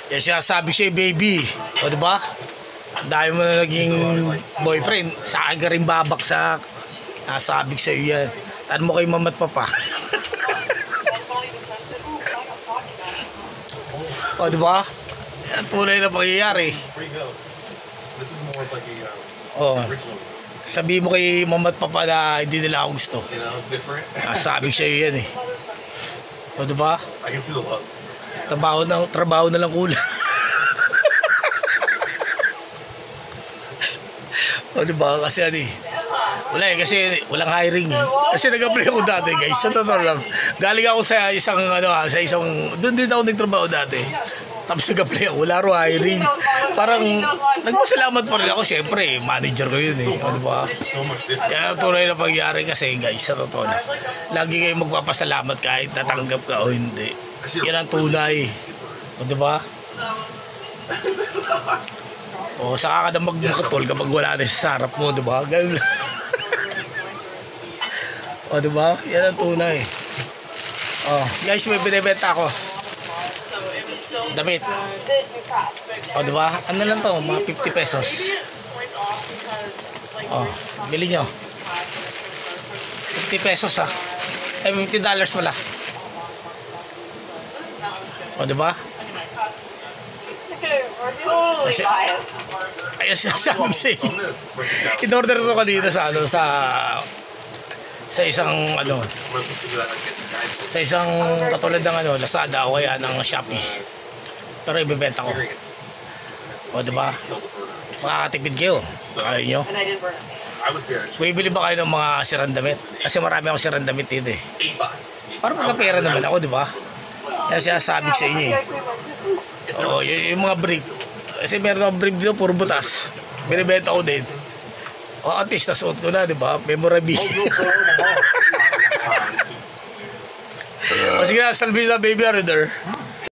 Yan sinasabi sa'yo, baby. O, diba? Dahil mo na naging boyfriend, sa akin ka rin babaksak. Nasabig sa'yo yan. Tan mo kay mama at papa. O, diba? Yan tunay na pangyayari. O, sabi mo kay mama at papa na hindi nila ako gusto. Nasabig sa'yo yan eh. O, diba? Trabaho na lang kulang. O, diba? Kasi ano eh. Wala eh, kasi walang hiring eh. Kasi nag-apply ako dati, guys. Sa totoo lang. Galing ako sa isang, doon din ako nagtrabaho dati. Tapos nag-apply ako, wala ro hiring. Parang, nagpasalamat pa rin ako. Siyempre, manager ko yun eh. O, diba? Yan ang tunay na pangyari kasi, guys. Sa totoo lang. Lagi kayo magpapasalamat kahit natanggap ka o hindi. Yan ang tunay. O, diba? O, saka ka na magmakatol kapag wala na sa sarap mo, diba? Ganun lang. O, diba? Yan ang tunay. O, guys, may binibenta ako. Damit. O, diba? Ano lang to? Mga 50 pesos. O, bili nyo. 50 pesos ha. Ay, $50 pala. O, diba? Ayun sinasabi ko sa inyo. In-order ko kanina sa isang sa isang katulad ng Lazada o kaya ng Shopee. Pero ibebenta ko. O, diba? Makakatipid kayo. Ayaw nyo. Bibili ba kayo ng mga sirang damit? Kasi marami akong sirang damit dito eh. Parang magkapera naman ako, diba? Kaya sinasabi sa inyo eh. O, yung mga brief. Kasi meron akong brief dito, puro butas. Binibenta ko din. O, at least nasuot ko na, diba? Memorabilia. O, sige na, salbi na, baby, reader.